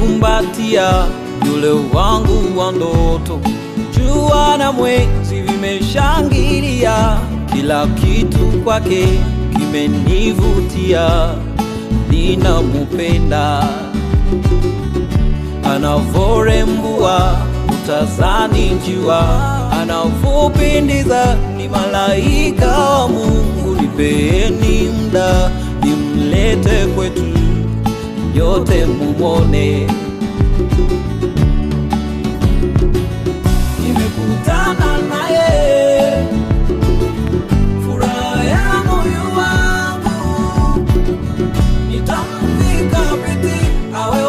kumbatia yule wangu wa ndoto. Jua na mwezi vimeshangilia, kila kitu kwake kimenivutia. Ninamupenda anavorembua, utazani njiwa, anavopendeza, ni malaika wa Mungu. Nipeeni muda nimlete kwetu, yote mumone. Nimekutana naye, furaha ya moyo wangu, nitamvika pete awe